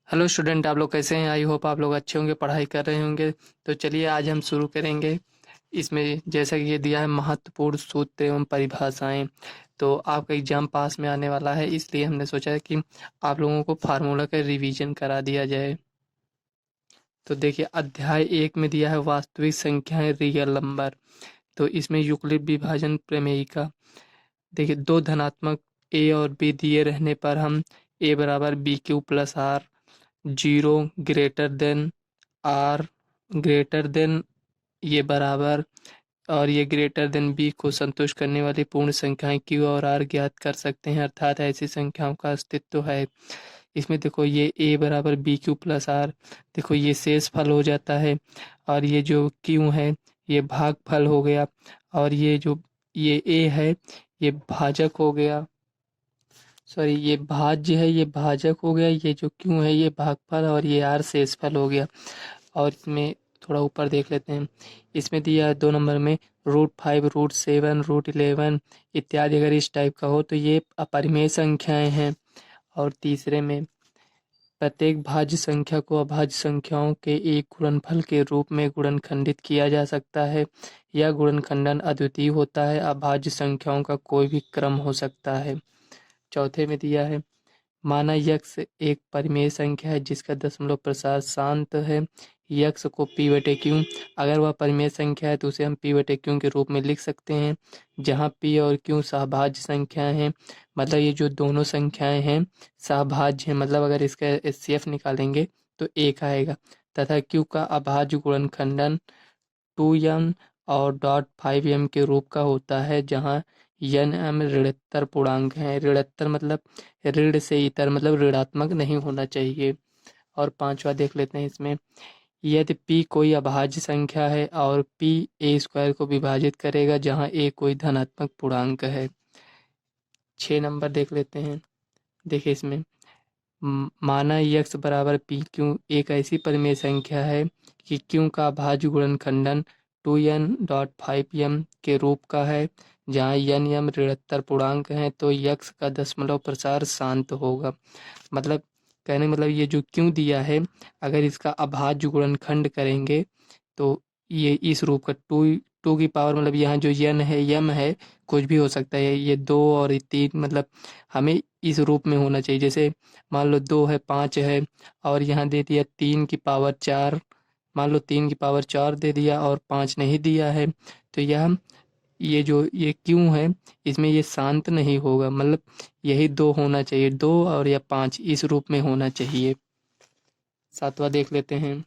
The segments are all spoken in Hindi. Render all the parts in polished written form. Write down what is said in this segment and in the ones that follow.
हेलो स्टूडेंट, आप लोग कैसे हैं? आई होप आप लोग अच्छे होंगे, पढ़ाई कर रहे होंगे। तो चलिए आज हम शुरू करेंगे। इसमें जैसा कि ये दिया है महत्वपूर्ण सूत्र एवं परिभाषाएं। तो आपका एग्जाम पास में आने वाला है, इसलिए हमने सोचा है कि आप लोगों को फार्मूला का रिवीजन करा दिया जाए। तो देखिए अध्याय 1 में दिया है वास्तविक संख्याएं रियल नंबर। तो इसमें यूक्लिड विभाजन प्रमेयिका। देखिए दो धनात्मक ए और बी दिए रहने पर हम ए बराबर b q plus r, zero greater than r greater than ये बराबर और ये ग्रेटर देन बी को संतुष्ट करने वाली पूर्ण संख्याएं क्यू और आर ज्ञात कर सकते हैं, अर्थात ऐसी संख्याओं का अस्तित्व है। इसमें देखो ये ए बराबर बी क्यू प्लस आर, देखो ये शेष फल हो जाता है और ये जो क्यू है ये भागफल हो गया और ये जो ये ए है ये भाजक हो गया। सॉरी, ये भाज्य है, ये भाजक हो गया, ये जो क्यों है ये भागफल और ये आर शेषफल हो गया। और इसमें थोड़ा ऊपर देख लेते हैं। इसमें दिया है 2 नंबर में √5 √7 √11 इत्यादि। अगर इस टाइप का हो तो ये अपरिमेय संख्याएं हैं। और तीसरे में प्रत्येक भाज्य संख्या को अभाज्य संख्याओं के एक गुणनफल के रूप में गुणनखंडित किया जा सकता है। यह गुणनखंडन अद्वितीय होता है। अभाज्य संख्याओं का कोई भी क्रम हो सकता है। चौथे में दिया है माना यक्स एक परिमेय संख्या है जिसका दशमलव प्रसार शांत है। यक्स को पी बटे क्यू, अगर वह परिमेय संख्या है तो उसे हम पी बटे क्यू के रूप में लिख सकते हैं, जहाँ पी और क्यू सहभाज्य संख्याएं हैं। मतलब ये जो दोनों संख्याएं हैं सहभाज्य हैं, मतलब अगर इसका एचसीएफ निकालेंगे तो एक आएगा। तथा क्यू का अभाज्य गुणनखंडन 2m और .5m के रूप का होता है, जहाँ एन एम ऋणोत्तर पूर्णांक है। ऋणोत्तर मतलब ऋण से इतर, मतलब ऋणात्मक नहीं होना चाहिए। और पांचवा देख लेते हैं इसमें, यदि p कोई अभाज्य संख्या है और p a स्क्वायर को विभाजित करेगा जहाँ a कोई धनात्मक पूर्णांक है। 6 नंबर देख लेते हैं। देखिए इसमें माना यक्स बराबर पी क्यू एक ऐसी परिमेय संख्या है कि क्यू का अभाज्य गुणनखंडन 2n.5m के रूप का है, जहाँ n m ऋणोत्तर पूर्णांक है, तो यक्स का दशमलव प्रसार शांत होगा। मतलब कहने मतलब ये जो क्यों दिया है, अगर इसका अभाज्य गुणनखंड करेंगे तो ये इस रूप का टू टू की पावर, मतलब यहाँ जो यन है यम है कुछ भी हो सकता है, ये दो और ये तीन, मतलब हमें इस रूप में होना चाहिए। जैसे मान लो 2 है 5 है और यहाँ दे दिया 3 की पावर 4, मान लो 3 की पावर 4 दे दिया और 5 नहीं दिया है, तो यह ये जो ये क्यों है इसमें ये शांत नहीं होगा। मतलब यही दो होना चाहिए, 2 और या 5 इस रूप में होना चाहिए। 7वां देख लेते हैं।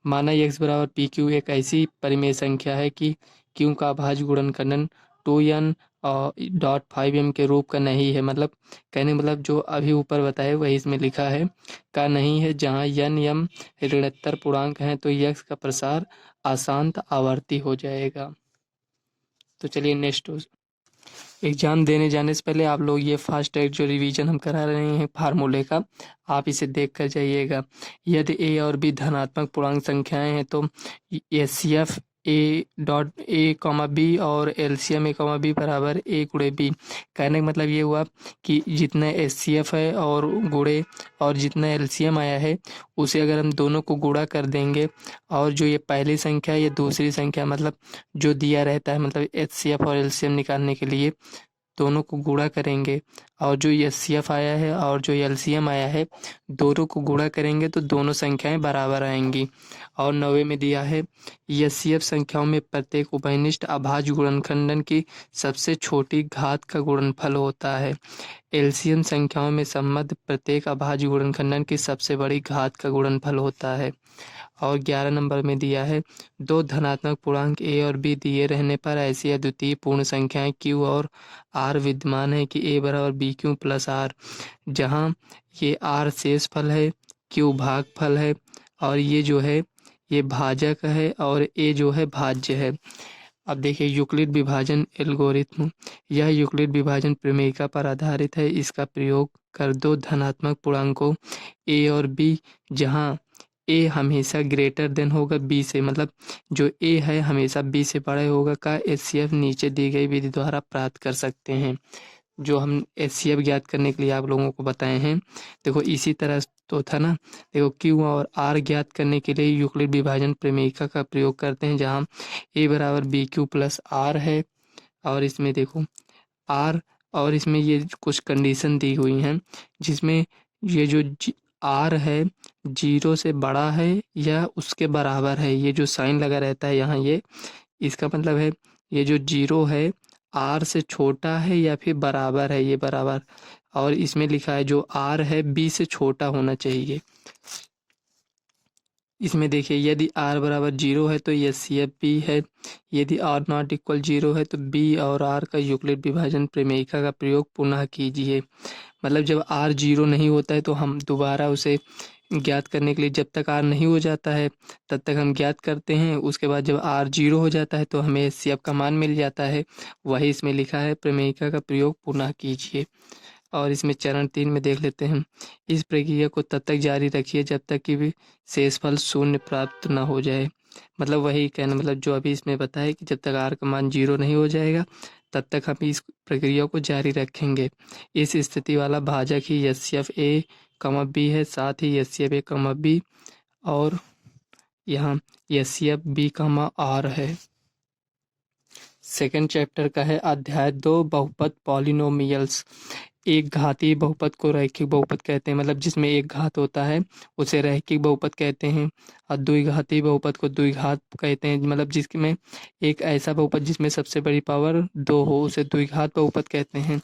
माना x बराबर पी क्यू एक ऐसी परिमेय संख्या है कि क्यू का अभाज्य गुणनखंडन 2n.5m के रूप का नहीं है। मतलब कहने मतलब जो अभी ऊपर बताए वही इसमें लिखा है का नहीं है, जहाँ n m ऋणोत्तर पूर्णांक है तो x का प्रसार अशांत आवर्ती हो जाएगा। तो चलिए नेक्स्ट, एग्जाम देने जाने से पहले आप लोग ये फास्ट ट्रैक जो रिवीजन हम करा रहे हैं फार्मूले का, आप इसे देख कर जाइएगा। यदि ए और बी धनात्मक पूर्णांक संख्याएं हैं तो एचसीएफ A.A, और एलसीएम A, B बराबर A गुणे बी। कहने का मतलब ये हुआ कि जितना एचसीएफ है और गुणे और जितना एलसीएम आया है उसे अगर हम दोनों को गुणा कर देंगे और जो ये पहली संख्या है ये दूसरी संख्या, मतलब जो दिया रहता है, मतलब एचसीएफ और एलसीएम निकालने के लिए दोनों को गुणा करेंगे और जो एचसीएफ आया है और जो एलसीएम आया है दोनों को गुणा करेंगे तो दोनों संख्याएं बराबर आएंगी। और 9वें में दिया है एचसीएफ संख्याओं में प्रत्येक उभयनिष्ठ अभाज्य गुणनखंडन की सबसे छोटी घात का गुणनफल होता है। एलसीएम संख्याओं में संबद्ध प्रत्येक अभाज्य गुणनखंडन की सबसे बड़ी घात का गुणनफल होता है। और 11 नंबर में दिया है दो धनात्मक पूर्णांक ए और बी दिए रहने पर ऐसी अद्वितीय पूर्ण संख्याएं क्यू और आर विद्यमान है कि ए बराबर बी क्यू प्लस आर, जहाँ ये आर शेषफल है, क्यू भागफल है और ये जो है ये भाजक है और ए जो है भाज्य है। अब देखिए यूक्लिड विभाजन एल्गोरिथ्म, यह यूक्लिड विभाजन प्रमेयिका पर आधारित है। इसका प्रयोग कर दो धनात्मक पूर्णांकों ए और बी, जहाँ ए हमेशा ग्रेटर देन होगा बी से, मतलब जो ए है हमेशा बी से बड़ा होगा, का एचसीएफ नीचे दी गई विधि द्वारा प्राप्त कर सकते हैं। जो हम HCF ज्ञात करने के लिए आप लोगों को बताए हैं। देखो इसी तरह तो था ना। देखो Q और R ज्ञात करने के लिए यूक्लिड विभाजन प्रमेयिका का प्रयोग करते हैं, जहाँ A बराबर BQ प्लस R है। और इसमें देखो R और इसमें ये कुछ कंडीशन दी हुई हैं, जिसमें ये जो R है 0 से बड़ा है या उसके बराबर है। ये जो साइन लगा रहता है यहाँ, ये इसका मतलब है ये जो 0 है R से छोटा है या फिर बराबर है, ये बराबर। और इसमें लिखा है जो R है B से छोटा होना चाहिए। इसमें देखिए यदि R बराबर 0 है तो HCF B है, यदि R नॉट इक्वल 0 है तो B और R का यूक्लिड विभाजन प्रमेयिका का प्रयोग पुनः कीजिए। मतलब जब R 0 नहीं होता है तो हम दोबारा उसे ज्ञात करने के लिए, जब तक R नहीं हो जाता है तब तक हम ज्ञात करते हैं। उसके बाद जब R 0 हो जाता है तो हमें HCF का मान मिल जाता है। वही इसमें लिखा है, प्रमेयिका का प्रयोग पुनः कीजिए। और इसमें चरण 3 में देख लेते हैं। इस प्रक्रिया को तब तक जारी रखिए जब तक कि भी शेषफल शून्य प्राप्त न हो जाए। मतलब वही कहना, मतलब जो अभी इसमें बताया कि जब तक R का मान 0 नहीं हो जाएगा तब तक हम इस प्रक्रिया को जारी रखेंगे। इस स्थिति वाला भाजक ही HCF A, B है, साथ ही HCF A, B और यहाँ HCF B, R है। सेकेंड चैप्टर का है अध्याय 2, बहुपद पॉलिनोमियल्स। एक घातीय बहुपद को रैखिक बहुपद कहते हैं, मतलब जिसमें एक घात होता है उसे रैखिक बहुपद कहते हैं। और द्विघातीय बहुपद को द्विघात कहते हैं, मतलब जिसमें एक ऐसा बहुपद जिसमें सबसे बड़ी पावर 2 हो उसे द्विघात बहुपद कहते हैं।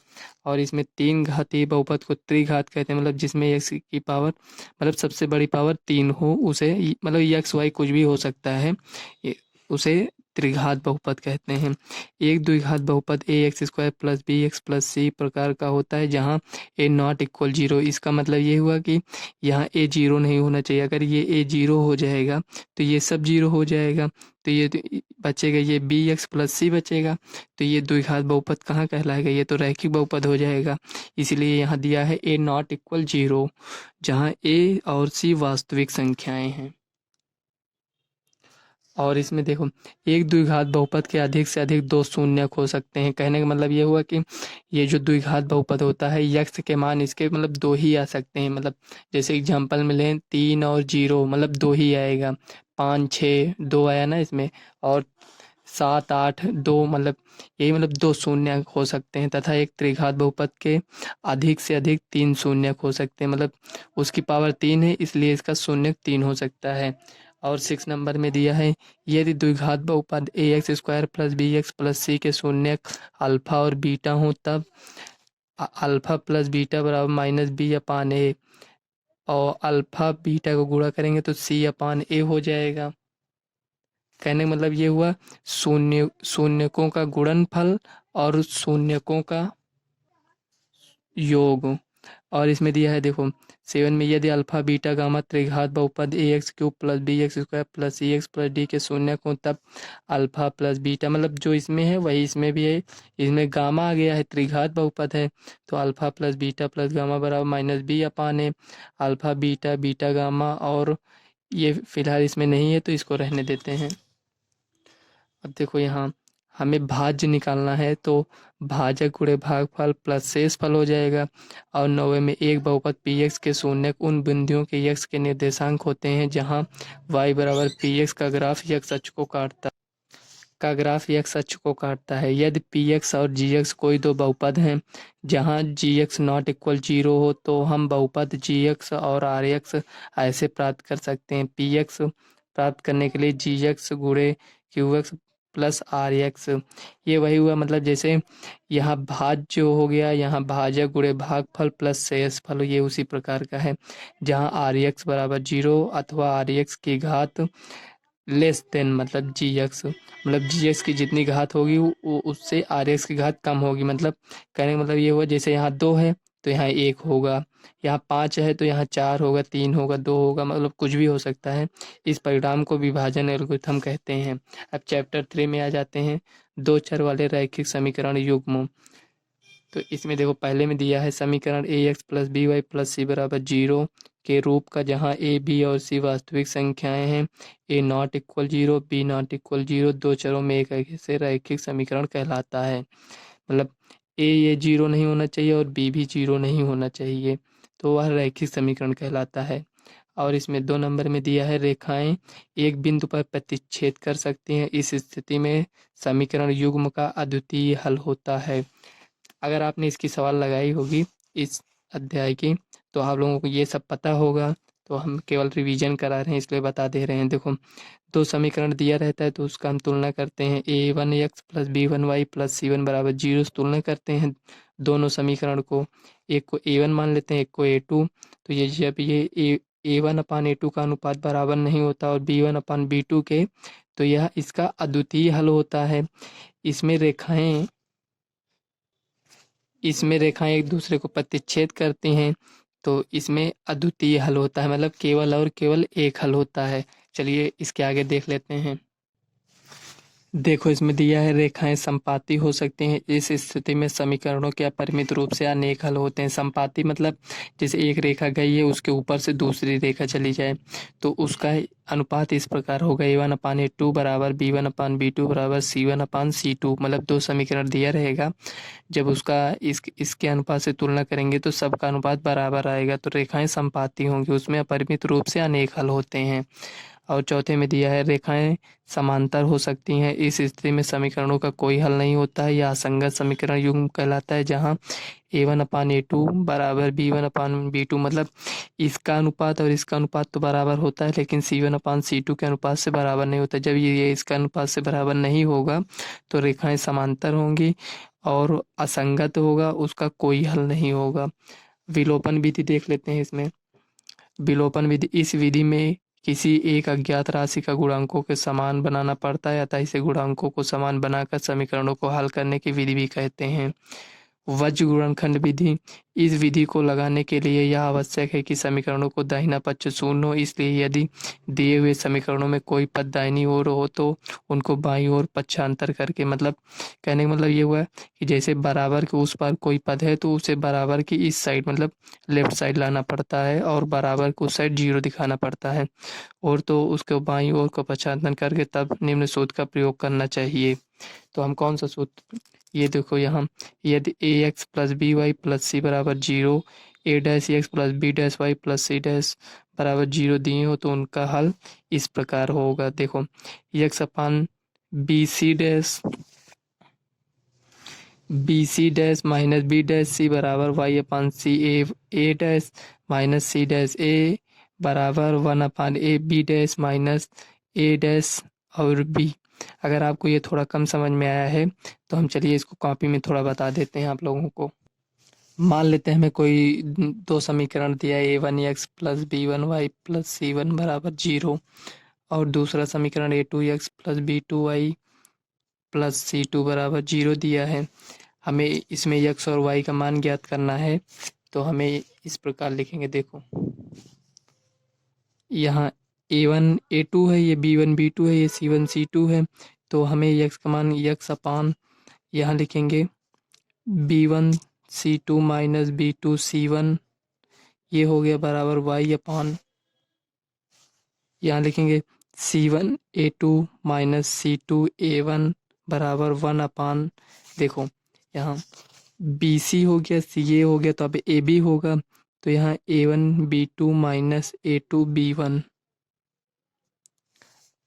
और इसमें तीन घातीय बहुपद को त्रिघात कहते हैं, मतलब जिसमें x की पावर, मतलब सबसे बड़ी पावर 3 हो उसे, मतलब x y कुछ भी हो सकता है, उसे त्रिघात बहुपद कहते हैं। एक द्विघात बहुपद ax² plus bx plus c प्रकार का होता है, जहाँ a नॉट इक्वल 0। इसका मतलब ये हुआ कि यहाँ a 0 नहीं होना चाहिए। अगर ये a 0 हो जाएगा तो ये सब 0 हो जाएगा, तो ये बचेगा, ये bx प्लस c बचेगा। तो ये द्विघात बहुपद कहाँ कहलाएगा, ये तो रैखिक बहुपद हो जाएगा। इसीलिए यहाँ दिया है a नॉट इक्वल 0, जहाँ a और c वास्तविक संख्याएं हैं। और इसमें देखो एक द्विघात बहुपद के अधिक से अधिक 2 शून्यक हो सकते हैं। कहने का मतलब ये हुआ कि ये जो द्विघात बहुपद होता है यक्स के मान इसके मतलब 2 ही आ सकते हैं। मतलब जैसे एग्जांपल में लें 3 और 0, मतलब 2 ही आएगा। 5 6 2 आया ना इसमें, और 7 8 2, मतलब यही, मतलब 2 शून्यक हो सकते हैं। तथा एक त्रिघात बहुपद के अधिक से अधिक 3 शून्यक हो सकते हैं, मतलब उसकी पावर 3 है इसलिए इसका शून्यक 3 हो सकता है। और 6 नंबर में दिया है यदि द्विघात बहुपद ax² plus bx plus c के शून्यक अल्फा और बीटा हो तब अल्फा प्लस बीटा बराबर माइनस बी अपान ए, और अल्फा बीटा को गुणा करेंगे तो c अपान ए हो जाएगा। कहने का मतलब ये हुआ शून्यकों का गुणनफल और शून्यकों का योग। और इसमें दिया है देखो 7 में यदि अल्फा बीटा गामा त्रिघात बहुपद ax³ plus bx² plus cx plus d के शून्यक हो तब अल्फा प्लस बीटा, मतलब जो इसमें है वही इसमें भी है। इसमें गामा आ गया है, त्रिघात बहुपद है, तो alpha plus beta plus gamma बराबर माइनस बी अपान ए। अल्फा बीटा बीटा गामा, और ये फिलहाल इसमें नहीं है तो इसको रहने देते हैं। अब देखो यहाँ हमें भाज्य निकालना है, तो भाजक गुणे भागफल प्लस शेषफल हो जाएगा। और 9वें में एक बहुपद px के शून्यक उन बिंदुओं के x के निर्देशांक होते हैं जहाँ y बराबर px का ग्राफ x अक्ष को काटता है। यदि px और gx कोई दो बहुपद हैं जहाँ gx नॉट इक्वल 0 हो तो हम बहुपद gx और rx ऐसे प्राप्त कर सकते हैं। px प्राप्त करने के लिए gx गुणे qx प्लस rx, ये वही हुआ, मतलब जैसे यहाँ भाज्य जो हो गया, यहाँ भाजक गुणे भागफल प्लस शेषफल, ये उसी प्रकार का है। जहाँ rx बराबर 0 अथवा rx की घात लेस देन, मतलब gx, मतलब gx की जितनी घात होगी वो उससे rx की घात कम होगी। मतलब कहने का मतलब ये हुआ, जैसे यहाँ 2 है तो यहाँ 1 होगा, यहाँ 5 है तो यहाँ 4 होगा, 3 होगा, 2 होगा, मतलब कुछ भी हो सकता है। इस परिणाम को विभाजन एल्गोरिथम कहते हैं। अब चैप्टर 3 में आ जाते हैं, दो चर वाले रैखिक समीकरण युग्म। तो इसमें देखो पहले में दिया है समीकरण ax plus b y plus c बराबर 0 के रूप का, जहाँ a b और c वास्तविक संख्याएं हैं। a not equal 0 b not equal 0 दो चरों में एक ऐसे रैखिक समीकरण कहलाता है। मतलब ए ये जीरो नहीं होना चाहिए और बी भी जीरो नहीं होना चाहिए, तो वह रैखिक समीकरण कहलाता है। और इसमें 2 नंबर में दिया है रेखाएं एक बिंदु पर प्रतिच्छेद कर सकती हैं, इस स्थिति में समीकरण युग्म का अद्वितीय हल होता है। अगर आपने इसकी सवाल लगाई होगी इस अध्याय की, तो आप लोगों को ये सब पता होगा, तो हम केवल रिवीजन करा रहे हैं इसलिए बता दे रहे हैं। देखो, 2 समीकरण दिया रहता है तो उसका हम तुलना करते हैं, a1x plus b1y plus c1 बराबर 0 से तुलना करते हैं दोनों समीकरण को। एक को a1 मान लेते हैं, एक को a2। तो ये जब ये a1 अपान a2 का अनुपात बराबर नहीं होता और b1 अपान b2 के, तो यह इसका अद्वितीय हल होता है। इसमें रेखाएं इसमें रेखाएं एक दूसरे को प्रतिच्छेद करती हैं, तो इसमें अद्वितीय हल होता है, मतलब केवल और केवल एक हल होता है। चलिए इसके आगे देख लेते हैं। देखो, इसमें दिया है रेखाएं संपाती हो सकती हैं, इस स्थिति में समीकरणों के अपरिमित रूप से अनेक हल होते हैं। संपाती मतलब जैसे एक रेखा गई है उसके ऊपर से दूसरी रेखा चली जाए, तो उसका अनुपात इस प्रकार होगा, a1 अपान a2 बराबर b1 अपान b2 बराबर c1 अपान c2। मतलब 2 समीकरण दिया रहेगा, जब उसका इसके अनुपात से तुलना करेंगे तो सबका अनुपात बराबर आएगा, तो रेखाएं संपाती होंगी, उसमें अपरिमित रूप से अनेक हल होते हैं। और चौथे में दिया है रेखाएं समांतर हो सकती हैं, इस स्थिति में समीकरणों का कोई हल नहीं होता है, यह असंगत समीकरण युग्म कहलाता है, जहां a1 अपान a2 बराबर b1 अपान b2, मतलब इसका अनुपात और इसका अनुपात तो बराबर होता है, लेकिन c1 अपान c2 के अनुपात से बराबर नहीं होता। जब ये इसका अनुपात से बराबर नहीं होगा तो रेखाएं समांतर होंगी और असंगत होगा, उसका कोई हल नहीं होगा। विलोपन विधि देख लेते हैं। इसमें विलोपन विधि, इस विधि में किसी एक अज्ञात राशि का गुणांकों के समान बनाना पड़ता है, अतः इसे गुणांकों को समान बनाकर समीकरणों को हल करने की विधि भी कहते हैं। वज्र गुणनखंड विधि, इस विधि को लगाने के लिए यह आवश्यक है कि समीकरणों को दाहिना पक्ष शून्य हो, इसलिए यदि दिए हुए समीकरणों में कोई पद दाहिनी ओर हो तो उनको बाईं ओर पक्षांतर करके, मतलब कहने का मतलब ये हुआ कि जैसे बराबर के उस पार कोई पद है तो उसे बराबर की इस साइड मतलब लेफ्ट साइड लाना पड़ता है और बराबर को उस साइड 0 दिखाना पड़ता है, और तो उसके बाईं ओर को पक्षांतर करके तब निम्न सूत्र का प्रयोग करना चाहिए। तो हम कौन सा सूत्र, ये देखो यहाँ, यदि a x plus b y plus c बराबर 0, a dash x plus b dash y plus c dash बराबर 0 दिए हो तो उनका हल इस प्रकार होगा। देखो, x upon b c dash minus b dash c बराबर y upon c a dash minus c dash a बराबर 1 upon a b dash minus a dash और बी। अगर आपको ये थोड़ा कम समझ में आया है तो हम चलिए इसको कॉपी में थोड़ा बता देते हैं आप लोगों को। मान लेते हैं हमें कोई 2 समीकरण दिया है, a1 x plus b1 Y plus c1 बराबर 0, और दूसरा समीकरण a2 x plus b2 Y plus c2 बराबर 0 दिया है। हमें इसमें x और y का मान ज्ञात करना है, तो हमें इस प्रकार लिखेंगे। देखो, यहाँ a1 a2 है, ये b1 b2 है, ये c1 c2 है, तो हमें x का मान x अपान यहाँ लिखेंगे b1 c2 minus b2 c1, ये हो गया बराबर y अपान यहाँ लिखेंगे c1 a2 minus c2 a1 बराबर 1 अपान, देखो यहाँ bc हो गया, ca हो गया, तो अब ab होगा, तो यहाँ a1 b2 minus a2 b1।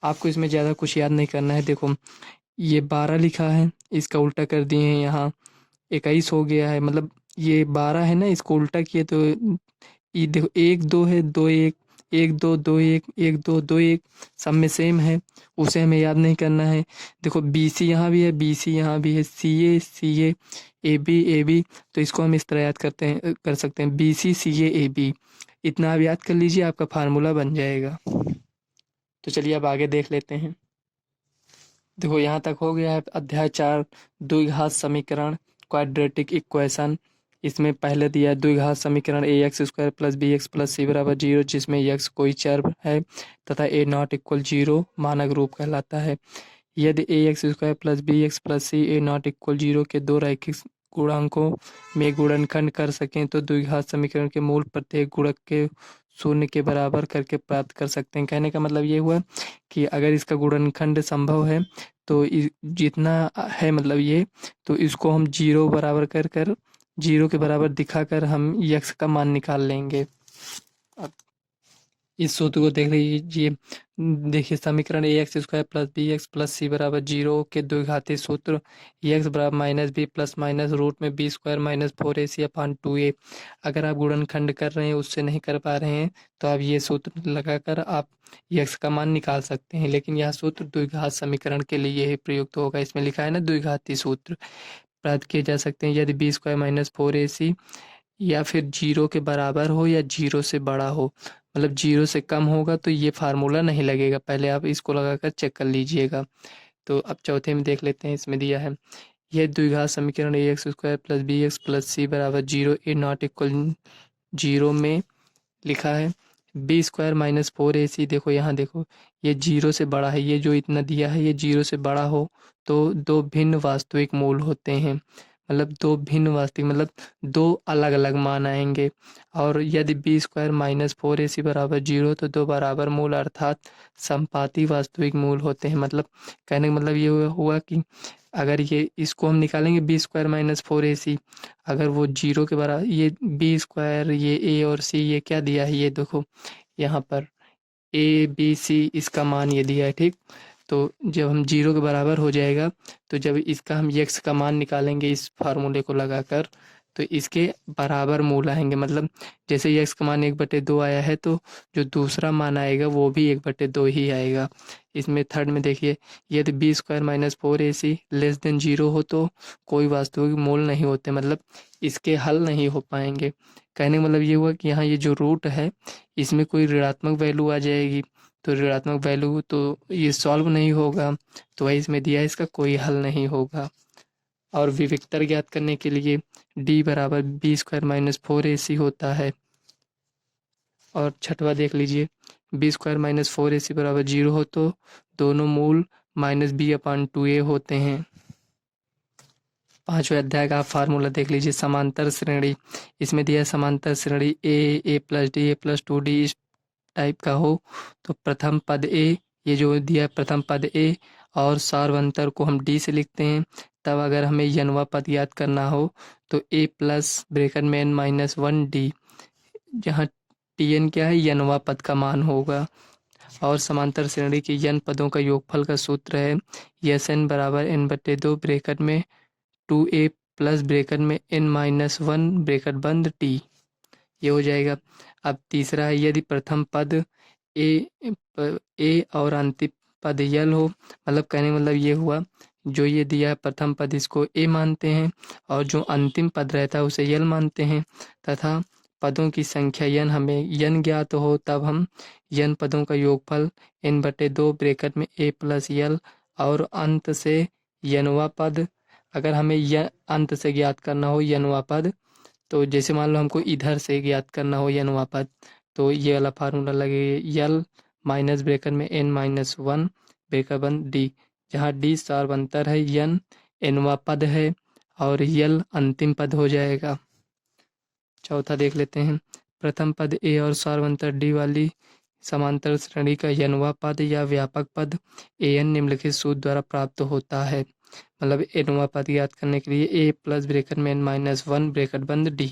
आपको इसमें ज़्यादा कुछ याद नहीं करना है। देखो, ये 12 लिखा है, इसका उल्टा कर दिए हैं, यहाँ 21 हो गया है, मतलब ये 12 है ना, इसको उल्टा किए तो ये देखो 1 2 है, 2 1 1 2 2 1 1 2 2 1, सब में सेम है, उसे हमें याद नहीं करना है। देखो बी सी यहाँ भी है, बी सी यहाँ भी है, सी ए बी, तो इसको हम इस तरह याद कर सकते हैं BC CA AB, इतना आप याद कर लीजिए, आपका फार्मूला बन जाएगा। तो चलिए अब आगे देख लेते हैं। देखो, यहाँ तक हो गया है अध्याय 4, द्विघात समीकरण, क्वाड्रेटिक इक्वेशन। इसमें पहले दिया है द्विघात समीकरण a x square plus b x plus c बराबर 0, जिसमें एक्स कोई चर है तथा ए नॉट इक्वल 0 मानक रूप कहलाता है। यदि a x square plus b x plus c a not equal 0 के दो रैखिक गुणांकों में गुणनखंड कर सकें तो द्विघात समीकरण के मूल प्रत्येक गुणक के शून्य के बराबर करके प्राप्त कर सकते हैं। कहने का मतलब ये हुआ कि अगर इसका गुणनखंड संभव है तो जितना है मतलब ये, तो इसको हम 0 बराबर कर कर 0 के बराबर दिखाकर हम यक्स का मान निकाल लेंगे। अब इस सूत्र को देख लीजिए। देखिए समीकरण a x square plus b x plus c बराबर 0 के द्विघाती सूत्र एक्स बराबर minus b plus minus root में b square minus 4ac upon 2a। अगर आप गुणनखंड कर रहे हैं उससे नहीं कर पा रहे हैं तो आप ये सूत्र लगाकर आप एक्स का मान निकाल सकते हैं, लेकिन यह सूत्र द्विघात समीकरण के लिए ही प्रयुक्त होगा। इसमें लिखा है ना द्विघाती सूत्र प्राप्त किए जा सकते हैं यदि बी स्क्वायर माइनस 4ac या फिर 0 के बराबर हो या 0 से बड़ा हो। मतलब 0 से कम होगा तो ये फार्मूला नहीं लगेगा, पहले आप इसको लगाकर चेक कर लीजिएगा। तो अब चौथे में देख लेते हैं, इसमें दिया है यह द्विघात समीकरण a x square plus b x plus c बराबर 0 ए नॉट इक्वल 0 में लिखा है बी स्क्वायर माइनस 4ac। देखो यहाँ देखो ये 0 से बड़ा है, ये जो इतना दिया है ये 0 से बड़ा हो तो दो भिन्न वास्तविक मूल होते हैं। मतलब दो भिन्न वास्तविक मतलब दो अलग अलग मान आएंगे। और यदि बी स्क्वायर माइनस 4ac बराबर 0 तो दो बराबर मूल अर्थात संपाती वास्तविक मूल होते हैं। मतलब कहने का मतलब ये हुआ कि अगर ये इसको हम निकालेंगे बी स्क्वायर माइनस 4ac, अगर वो 0 के बराबर, ये बी स्क्वायर ये ए और सी ये क्या दिया है ये देखो यहाँ पर ए बी सी इसका मान ये दिया है, ठीक। तो जब हम 0 के बराबर हो जाएगा तो जब इसका हम यक्स का मान निकालेंगे इस फार्मूले को लगाकर तो इसके बराबर मूल आएंगे। मतलब जैसे यक्स का मान 1/2 आया है तो जो दूसरा मान आएगा वो भी 1/2 ही आएगा। इसमें थर्ड में देखिए यदि b square minus 4ac less than 0 हो तो कोई वास्तविक मूल नहीं होते, मतलब इसके हल नहीं हो पाएंगे। कहने का मतलब ये हुआ कि यहाँ ये जो रूट है इसमें कोई ऋणात्मक वैल्यू आ जाएगी, तो ऋणात्मक वैल्यू तो ये सॉल्व नहीं होगा, तो वही इसमें दिया है इसका कोई हल नहीं होगा। और विविक्तर ज्ञात करने के लिए d बराबर बी स्क्वायर माइनस 4ac होता है। और छठवा देख लीजिए बी स्क्वायर माइनस 4ac बराबर 0 हो तो दोनों मूल माइनस बी अपान 2a होते हैं। पांचवें अध्याय का आप फार्मूला देख लीजिए समांतर श्रेणी। इसमें दिया है समांतर श्रेणी a plus d a plus 2d इस टाइप का हो तो प्रथम पद ए, ये जो दिया है प्रथम पद ए और सार्वंतर को हम डी से लिखते हैं। तब अगर हमें यनवा पद याद करना हो तो ए प्लस ब्रेकेट में एन माइनस 1d, जहाँ टी एन क्या है यनवा पद का मान होगा। और समांतर श्रेणी के यन पदों का योगफल का सूत्र है यस एन बराबर n/2 ब्रेकेट में 2a प्लस ब्रेकेट में n माइनस 1 ब्रेकेट बंद t, ये हो जाएगा। अब तीसरा है यदि प्रथम पद ए और अंतिम पद यल हो, मतलब कहने मतलब ये हुआ जो ये दिया है प्रथम पद इसको ए मानते हैं और जो अंतिम पद रहता है उसे यल मानते हैं, तथा पदों की संख्या यन हमें यन ज्ञात हो तब हम यन पदों का योगफल n/2 ब्रेकेट में a प्लस यल और अंत से यनवा पद। अगर हमें यह अंत से ज्ञात करना हो यनवा पद तो जैसे मान लो हमको इधर से ज्ञात करना हो यनवा पद तो ये वाला फार्मूला लगे यल माइनस ब्रेकेट में n माइनस 1 ब्रेकेट बंद डी, जहाँ डी सार्वंतर है यन एनवा पद है और यल अंतिम पद हो जाएगा। चौथा देख लेते हैं प्रथम पद ए और सार्वंतर डी वाली समांतर श्रेणी का यनवा पद या व्यापक पद an निम्नलिखित सूत्र द्वारा प्राप्त होता है। मतलब एनवा पद याद करने के लिए ए प्लस ब्रेकेट में n माइनस 1 ब्रेकेट बंद डी।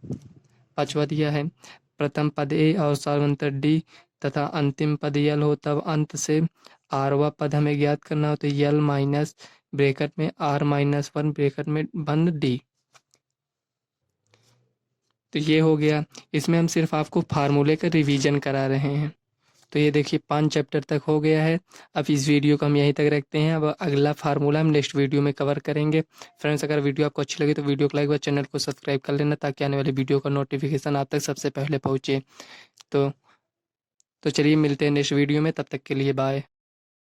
पांचवा दिया है प्रथम पद ए और सार्वंतर डी तथा अंतिम पद यल हो तब अंत से आरवा पद हमें ज्ञात करना हो तो यल माइनस ब्रेकेट में r माइनस 1 ब्रेकेट में बंद डी। तो ये हो गया, इसमें हम सिर्फ आपको फार्मूले का रिवीजन करा रहे हैं। तो ये देखिए 5 चैप्टर तक हो गया है। अब इस वीडियो को हम यहीं तक रखते हैं, अब अगला फार्मूला हम नेक्स्ट वीडियो में कवर करेंगे। फ्रेंड्स अगर वीडियो आपको अच्छी लगे तो वीडियो को लाइक व चैनल को सब्सक्राइब कर लेना ताकि आने वाली वीडियो का नोटिफिकेशन आप तक सबसे पहले पहुँचे। तो चलिए मिलते हैं नेक्स्ट वीडियो में, तब तक के लिए बाय।